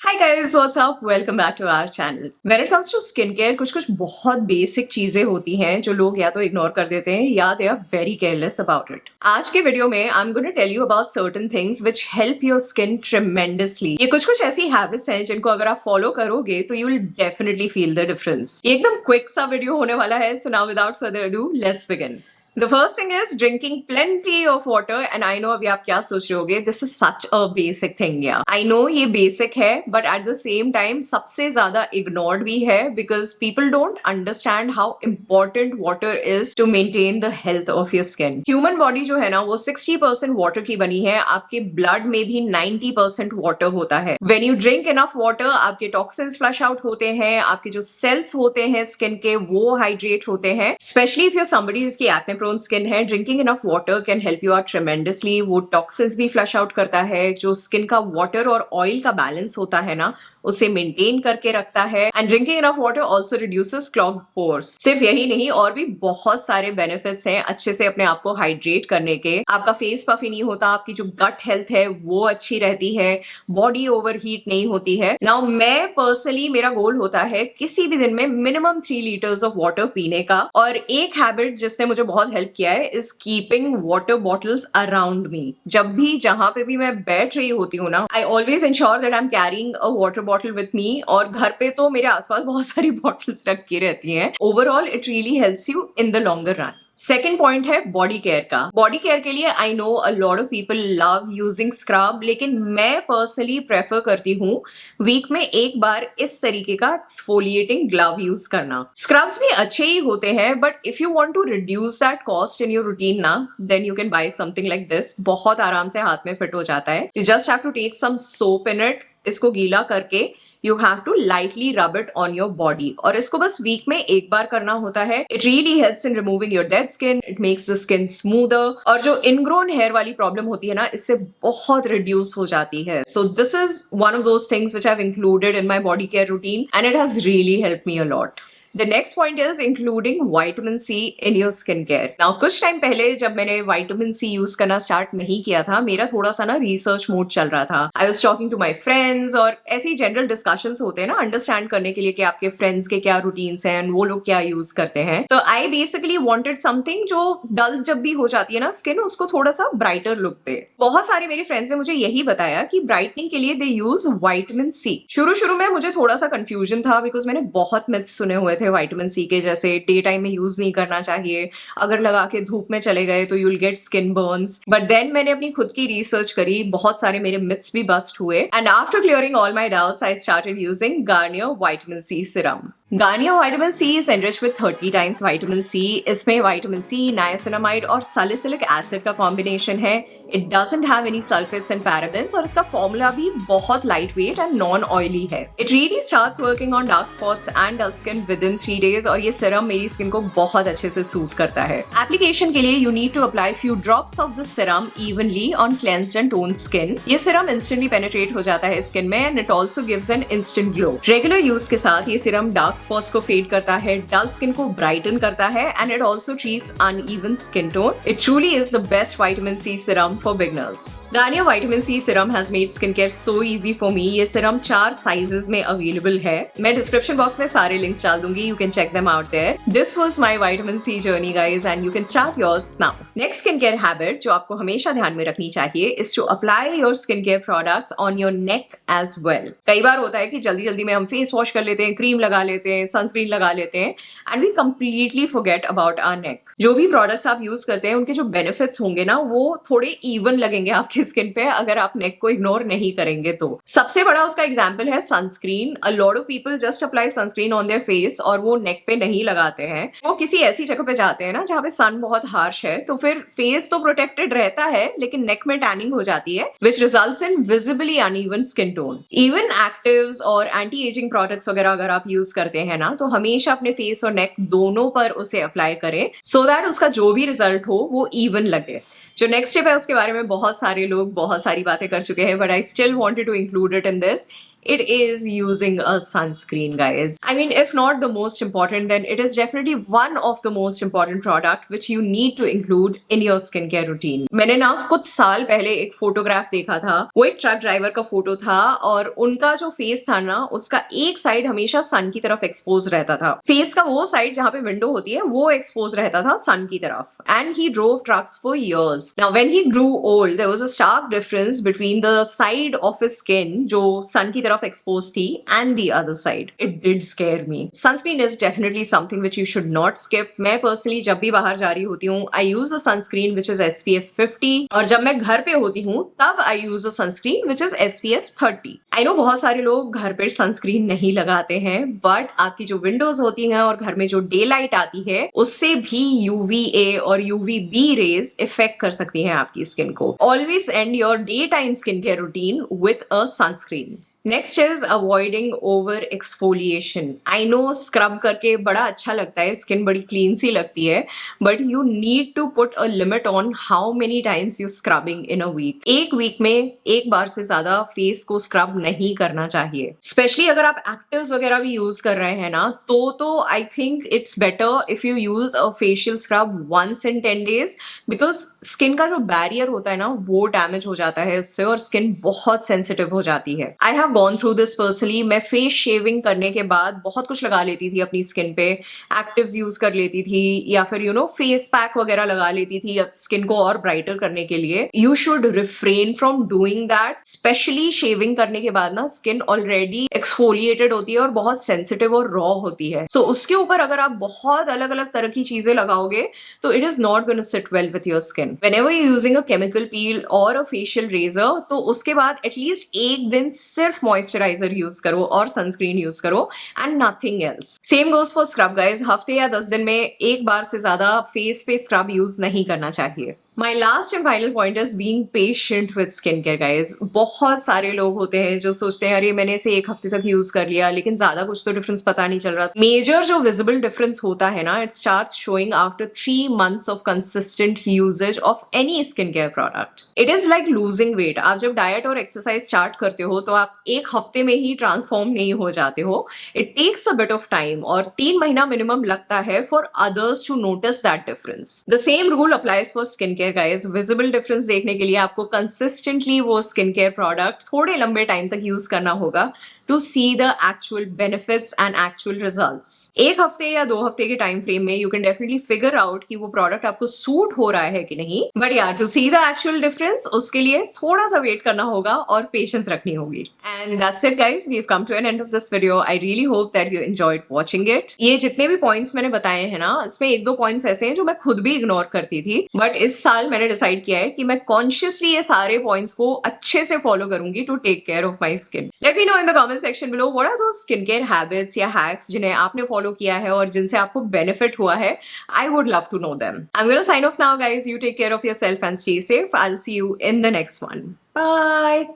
Hi guys, what's up? Welcome back to our channel. When it comes to skincare, कुछ बहुत basic चीजें होती हैं जो लोग या तो इग्नोर कर देते हैं या they are very careless about it. आज के वीडियो में I am gonna tell you about certain things which help your skin tremendously. ये कुछ ऐसी हैबिट्स हैं जिनको अगर आप फॉलो करोगे तो you will definitely feel the difference. ये एकदम क्विक सा वीडियो होने वाला है, so now without further ado let's begin. The first thing is drinking plenty of water and I know अभी आप क्या सोच रहे होगे, this is such a basic thing, yeah. I know ये basic है but at the same time सबसे ज़्यादा ignored भी है because people don't understand how important water is to maintain the health of your skin. Human body जो है ना वो 60% water की बनी है, आपके blood में भी 90% water होता है. When you drink enough water आपके toxins flush out होते हैं, आपके जो cells होते हैं skin के वो hydrate होते हैं. Especially if you're somebody जिसकी acne prone skin है, drinking enough water can help you out tremendously. वो टॉक्सिन्स भी फ्लश आउट करता है, जो स्किन का वाटर और ऑयल का बैलेंस होता है ना उसे मेंटेन करके रखता है। And drinking enough water also reduces clogged pores. सिर्फ यही नहीं, और भी बहुत सारे बेनिफिट्स हैं अच्छे से अपने आप को हाइड्रेट करने के। आपका फेस पफी नहीं होता, आपकी जो गट हेल्थ है वो अच्छी रहती है, बॉडी ओवरहीट नहीं होती है। नाउ मैं पर्सनली, मेरा गोल होता है किसी भी दिन में मिनिमम 3 लीटर्स ऑफ वाटर पीने का। और एक हैबिट जिसने मुझे बहुत हेल्प किया है is keeping water bottles around me. जब भी जहां पे भी मैं बैठ रही होती हूँ ना, I always ensure that I am carrying a water bottle with me. और घर पे तो मेरे आसपास बहुत सारी बॉटल्स रखी रहती हैं। Overall it really helps you in the longer run. Second point है बॉडी केयर का। बॉडी केयर के लिए I know a lot of people love using scrub, लेकिन मैं पर्सनली प्रेफर करती हूँ वीक में एक बार इस तरीके का एक्सफोलिएटिंग ग्लव यूज करना। स्क्रब्स भी अच्छे ही होते हैं but if you want to reduce that cost in your routine ना, then you can buy something like this. बहुत आराम से हाथ में फिट हो जाता है। You just have to take some soap in it, इसको गीला करके you have to lightly rub it on your body, और इसको बस वीक में एक बार करना होता है। It really helps in removing your dead skin, it makes the skin smoother, और जो इनग्रोन हेयर वाली प्रॉब्लम होती है ना, इससे बहुत रिड्यूस हो जाती है। So this is one of those things which I have included in my body care routine and it has really helped me a lot. The next point is including vitamin C in your skincare. Now कुछ time पहले जब मैंने vitamin C use करना start नहीं किया था, मेरा थोड़ा सा ना रिसर्च मोड चल रहा था। I was talking to my friends, और ऐसी जनरल डिस्कशंस होते हैं ना अंडरस्टैंड करने के लिए कि आपके फ्रेंड्स के क्या रूटीन्स हैं, वो लोग क्या यूज करते हैं। तो I basically wanted something जो डल जब भी हो जाती है ना स्किन, उसको थोड़ा सा ब्राइटर लुक दे। बहुत सारे मेरे फ्रेंड्स ने मुझे यही बताया कि ब्राइटनिंग के लिए दे यूज vitamin C। शुरू में मुझे थोड़ा सा कंफ्यूजन था बिकॉज मैंने बहुत मिथ्स सुने हुए थे विटामिन सी के, जैसे डे टाइम में यूज नहीं करना चाहिए, अगर लगा के धूप में चले गए तो you will get skin burns. But then मैंने अपनी खुद की रिसर्च करी, बहुत सारे मेरे मिथ्स भी बस्ट हुए, and after clearing all my doubts I started using Garnier vitamin C serum. Garnier vitamin C is enriched with 30 times vitamin C. इसमें विटामिन सी, नाइसिनामाइड और सैलिसिलिक एसिड का कॉम्बिनेशन है। It doesn't have any sulphates and parabens, और इसका formula भी बहुत light weight and non oily है। It really starts working on dark spots and dull skin within 3 days, और ये सीरम मेरी स्किन को बहुत अच्छे से सूट करता है। एप्लीकेशन के लिए you need to apply few drops of the serum evenly on cleansed and toned skin. ये सीरम इंस्टेंटली पेनिट्रेट हो जाता है स्किन में and it also gives an instant glow. Regular use के साथ ये सीरम डार्क स्पॉट्स को fade करता है, डल स्किन को ब्राइटन करता है, and it also treats uneven skin tone. It truly is the best vitamin C serum for beginners. Garnier vitamin C serum has made skin care so easy for me. ये serum 4 sizes में available है। मैं description box में सारे links डाल दूंगी, you can check them out there. This was my vitamin C journey guys, and you can start yours now. Next skincare habit जो आपको हमेशा ध्यान में रखनी चाहिए is to apply your skincare products on your neck as well. कई बार होता है कि जल्दी में हम फेस वॉश कर लेते हैं, क्रीम लगा लेते हैं, सनस्क्रीन लगा लेते हैं, and we completely forget about our neck. जो भी प्रोडक्ट्स आप यूज करते हैं उनके जो बेनिफिट्स होंगे ना वो थोड़े इवन लगेंगे आपकी स्किन पे अगर आप नेक को इग्नोर नहीं करेंगे तो। सबसे बड़ा उसका एग्जांपल है sunscreen. A lot of people just apply sunscreen on their face और वो नेक पे नहीं लगाते हैं। वो किसी ऐसी जगह पे जाते हैं ना जहाँ पे सन बहुत हार्श है, तो फिर फेस तो प्रोटेक्टेड रहता है लेकिन नेक में टैनिंग हो जाती है, which results in visibly uneven skin tone. Even actives और एंटी एजिंग प्रोडक्ट्स वगैरह अगर आप यूज करते हैं ना, तो हमेशा अपने फेस और नेक दोनों पर उसे अप्लाई करें सो दैट उसका जो भी रिजल्ट हो वो इवन लगे। जो नेक्स्ट स्टेप है उसके बारे में बहुत सारे लोग बहुत सारी बातें कर चुके हैं, but I still wanted to include it in this. it is using a sunscreen, guys. I mean, if not the most important, then it is definitely one of the most important product which you need to include in your skincare routine. मैंने ना कुछ साल पहले एक photograph देखा था, वो एक ट्रक ड्राइवर का फोटो था और उनका जो फेस था ना, उसका एक साइड हमेशा सन की तरफ एक्सपोज रहता था। फेस का वो साइड जहाँ पे विंडो होती है वो एक्सपोज रहता था सन की तरफ, and he drove trucks for years. Now when he grew old, there was a stark difference between the side of his skin जो sun की तरफ exposed थी and the other side. It did scare me. Sunscreen is definitely something which you should not skip. मैं personally जब भी बाहर जा रही होती हूँ, I use a sunscreen which is SPF 50 और जब मैं घर पे होती हूँ तब I use a sunscreen which is SPF 30. I know बहुत सारे लोग घर पे सनस्क्रीन नहीं लगाते हैं, बट आपकी जो विंडोज होती हैं और घर में जो डे लाइट आती है उससे भी UVA और UVB रेज इफेक्ट कर सकती हैं आपकी स्किन को. Always and your day time skin care routine with a sunscreen. Next is avoiding over exfoliation. I know scrub करके बड़ा अच्छा लगता है, स्किन बड़ी क्लीन सी लगती है, but you need to put a limit on how many times you scrubbing in a week. एक वीक में एक बार से ज्यादा फेस को स्क्रब नहीं करना चाहिए. स्पेशली अगर आप एक्टिव्स वगैरह भी यूज कर रहे हैं ना, तो I think it's better if you use a facial scrub once in 10 days, because skin का जो बैरियर होता है ना वो डैमेज हो जाता है उससे और स्किन बहुत सेंसिटिव हो जाती है. I have gone through this personally. मैं फेस शेविंग करने के बाद बहुत कुछ लगा लेती थी अपनी स्किन पे, एक्टिव्स यूज कर लेती थी या फिर फेस पैक वगैरह लगा लेती थी स्किन को और ब्राइटर करने के लिए. You should refrain from doing that. Specially shaving करने के बाद ना स्किन ऑलरेडी एक्सफोलिएटेड होती है और बहुत सेंसिटिव और रॉ होती है. सो उसके ऊपर अगर आप बहुत अलग अलग तरह की चीजें लगाओगे तो it is not gonna sit well with your skin. Whenever you using a chemical peel और अ फेशियल रेजर, तो उसके बाद एटलीस्ट एक दिन सिर्फ मॉइस्चराइजर यूज करो और सनस्क्रीन यूज करो and nothing else. Same goes for scrub guys. हफ्ते या 10 दिन में एक बार से ज्यादा फेस पे स्क्रब यूज नहीं करना चाहिए. My last and final point is being patient with skincare, guys. बहुत सारे लोग होते हैं जो सोचते हैं अरे मैंने इसे एक हफ्ते तक यूज कर लिया लेकिन ज्यादा कुछ तो डिफरेंस पता नहीं चल रहा. मेजर जो विजिबल डिफरेंस होता है ना, it starts showing after 3 months of consistent usage of any skin care product. It is like losing weight. आप जब डाइट और एक्सरसाइज स्टार्ट करते हो तो आप एक हफ्ते में ही ट्रांसफॉर्म नहीं हो जाते हो. It takes a bit of time और 3 महीना मिनिमम लगता है for others to notice that difference. The same rule applies for skin care guys. Visible difference देखने के लिए आपको कंसिस्टेंटली वो स्किन केयर प्रोडक्ट थोड़े लंबे टाइम तक यूज करना होगा to see the actual benefits and actual results. एक हफ्ते या 2 हफ्ते के टाइम फ्रेम में you can definitely figure out कि वो प्रोडक्ट आपको सूट हो रहा है कि नहीं, बट यार to see the actual difference उसके लिए थोड़ा सा वेट करना होगा और पेशेंस रखनी होगी. And that's it guys, we have come to an end of this video. I really hope that you enjoyed watching it. ये जितने भी पॉइंट्स मैंने बताए हैं ना, इसमें 1-2 पॉइंट्स ऐसे हैं जो मैं खुद भी इग्नोर करती थी, बट इस साल मैंने डिसाइड किया है कि मैं कॉन्शियसली ये सारे पॉइंट्स को अच्छे से फॉलो करूंगी to take care of my skin. Let me know in the comment section below what are those skin care habits या हैक्स जिन्हें आपने फॉलो किया है और जिनसे आपको बेनिफिट हुआ है. I would love to know them. I am gonna sign off now guys. You take care of yourself and stay safe. I will see you in the next one. Bye.